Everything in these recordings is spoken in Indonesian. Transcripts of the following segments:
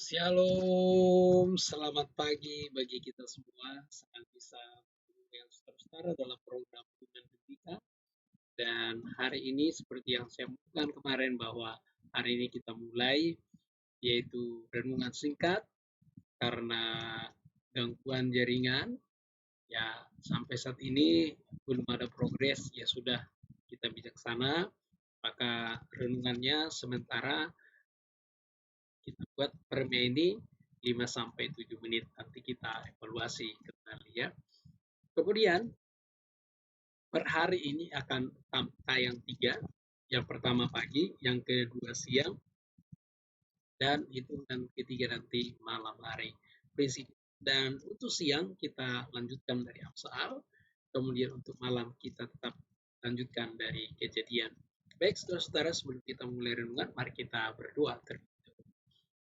Shalom, selamat pagi bagi kita semua. Senang bisa bertemu dengan saudara dalam program Hubungan Pendidikan. Dan hari ini seperti yang saya umumkan kemarin bahwa hari ini kita mulai yaitu renungan singkat karena gangguan jaringan. Ya, sampai saat ini belum ada progres. Ya sudah, kita bijaksana. Maka renungannya sementara kita buat per ini 5 sampai 7 menit. Nanti kita evaluasi kembali ya. Kemudian per hari ini akan tayang 3. Yang pertama pagi, yang kedua siang, dan ketiga nanti malam hari. Prinsip. Dan untuk siang kita lanjutkan dari Amsal, kemudian untuk malam kita tetap lanjutkan dari Kejadian. Baik saudara-saudara, sebelum kita mulai renungan, mari kita berdoa terlebih dahulu.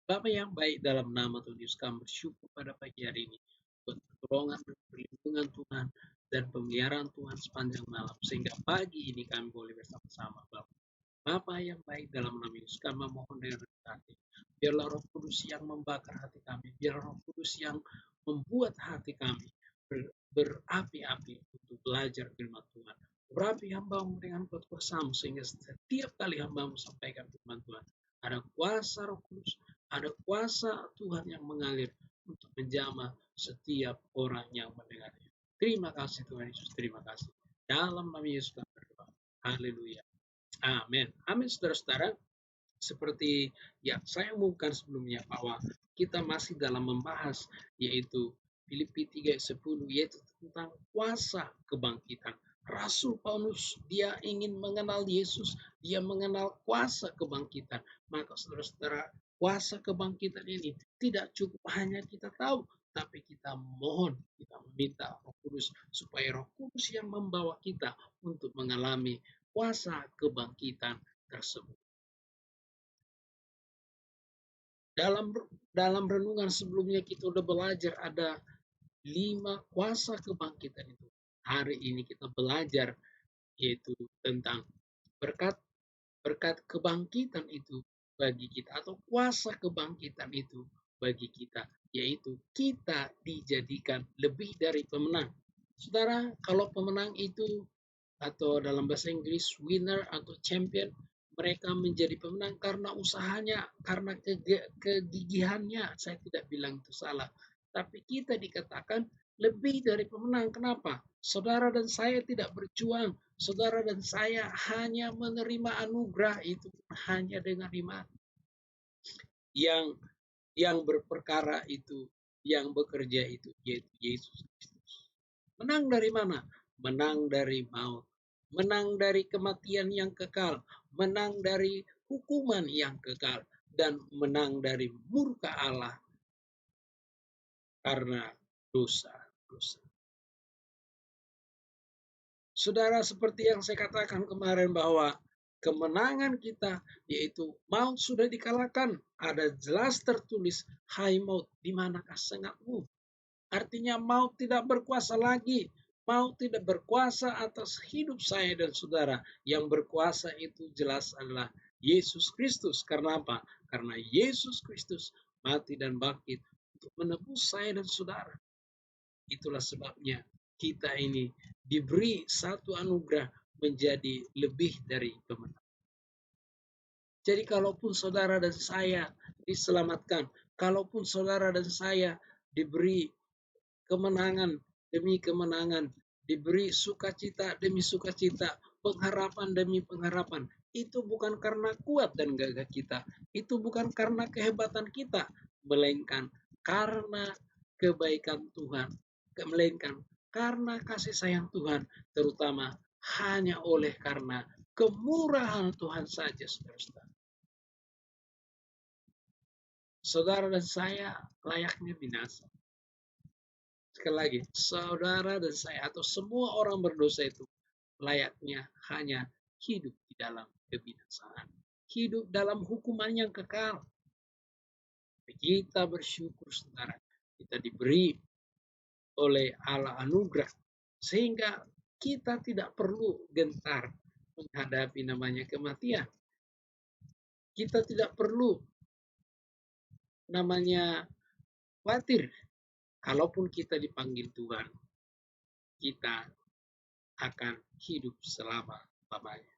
Bapa yang baik, dalam nama Tuhan Yesus kami bersyukur pada pagi hari ini buat pertolongan dan perlindungan Tuhan dan pemeliharaan Tuhan sepanjang malam, sehingga pagi ini kami boleh bersama-sama Bapa. Bapa yang baik, dalam nama Yesus kami memohon dengan rendah hati. Biarlah Roh Kudus yang membakar hati kami, biar Roh Kudus yang membuat hati kami berapi-api untuk belajar firman Tuhan. Berapi hambamu dengan kuat kuasamu, sehingga setiap kali hambamu sampaikan firman Tuhan, ada kuasa Roh Kudus, ada kuasa Tuhan yang mengalir untuk menjamah setiap orang yang mendengarnya. Terima kasih Tuhan Yesus, terima kasih. Dalam nama Yesus kami berdoa. Haleluya. Amin. Amin saudara-saudara. Seperti yang saya umumkan sebelumnya bahwa kita masih dalam membahas yaitu Filipi 3:10, yaitu tentang kuasa kebangkitan. Rasul Paulus dia ingin mengenal Yesus, dia mengenal kuasa kebangkitan. Maka saudara-saudara, kuasa kebangkitan ini tidak cukup hanya kita tahu, tapi kita mohon, kita meminta Roh Kudus supaya Roh Kudus yang membawa kita untuk mengalami kuasa kebangkitan tersebut. Dalam renungan sebelumnya kita udah belajar ada 5 kuasa kebangkitan itu. Hari ini kita belajar yaitu tentang berkat berkat kebangkitan itu bagi kita, atau kuasa kebangkitan itu bagi kita, yaitu kita dijadikan lebih dari pemenang. Saudara, kalau pemenang itu, atau dalam bahasa Inggris winner atau champion, mereka menjadi pemenang karena usahanya, karena kegigihannya. Saya tidak bilang itu salah, tapi kita dikatakan lebih dari pemenang. Kenapa? Saudara dan saya tidak berjuang, saudara dan saya hanya menerima anugerah itu hanya dengan iman. Yang berperkara itu, yang bekerja itu, yaitu Yesus Kristus. Menang dari mana? Menang dari maut, menang dari kematian yang kekal, menang dari hukuman yang kekal, dan menang dari murka Allah karena dosa-dosa. Saudara, seperti yang saya katakan kemarin bahwa kemenangan kita yaitu maut sudah dikalahkan. Ada jelas tertulis, hai maut, di manakah sengatmu? Artinya maut tidak berkuasa lagi. Maut tidak berkuasa atas hidup saya dan saudara. Yang berkuasa itu jelas adalah Yesus Kristus. Karena apa? Karena Yesus Kristus mati dan bangkit untuk menebus saya dan saudara. Itulah sebabnya kita ini diberi satu anugerah menjadi lebih dari pemenang. Jadi kalaupun saudara dan saya diselamatkan, kalaupun saudara dan saya diberi kemenangan demi kemenangan, diberi sukacita demi sukacita, pengharapan demi pengharapan, itu bukan karena kuat dan gagah kita, itu bukan karena kehebatan kita, melainkan karena kebaikan Tuhan, melainkan karena kasih sayang Tuhan, terutama hanya oleh karena kemurahan Tuhan saja, saudara. Saudara dan saya layaknya binasa. Sekali lagi, saudara dan saya atau semua orang berdosa itu layaknya hanya hidup di dalam kebinasaan, hidup dalam hukuman yang kekal. Kita bersyukur saudara, kita diberi oleh Allah anugerah sehingga kita tidak perlu gentar menghadapi namanya kematian. Kita tidak perlu namanya khawatir. Kalaupun kita dipanggil Tuhan, kita akan hidup selama-lamanya.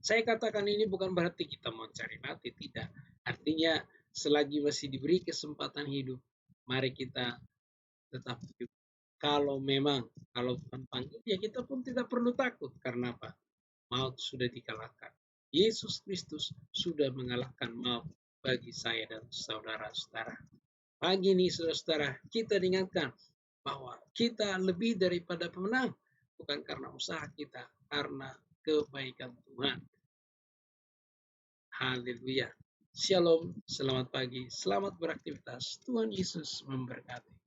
Saya katakan ini bukan berarti kita mau cari mati, tidak. Artinya selagi masih diberi kesempatan hidup, mari kita tetap hidup. Kalau Tuhan panggil, ya kita pun tidak perlu takut. Karena apa? Maut sudah dikalahkan. Yesus Kristus sudah mengalahkan maut bagi saya dan saudara-saudara. Pagi ini saudara-saudara, kita diingatkan bahwa kita lebih daripada pemenang. Bukan karena usaha kita, karena kebaikan Tuhan. Haleluya. Shalom, selamat pagi, selamat beraktivitas. Tuhan Yesus memberkati.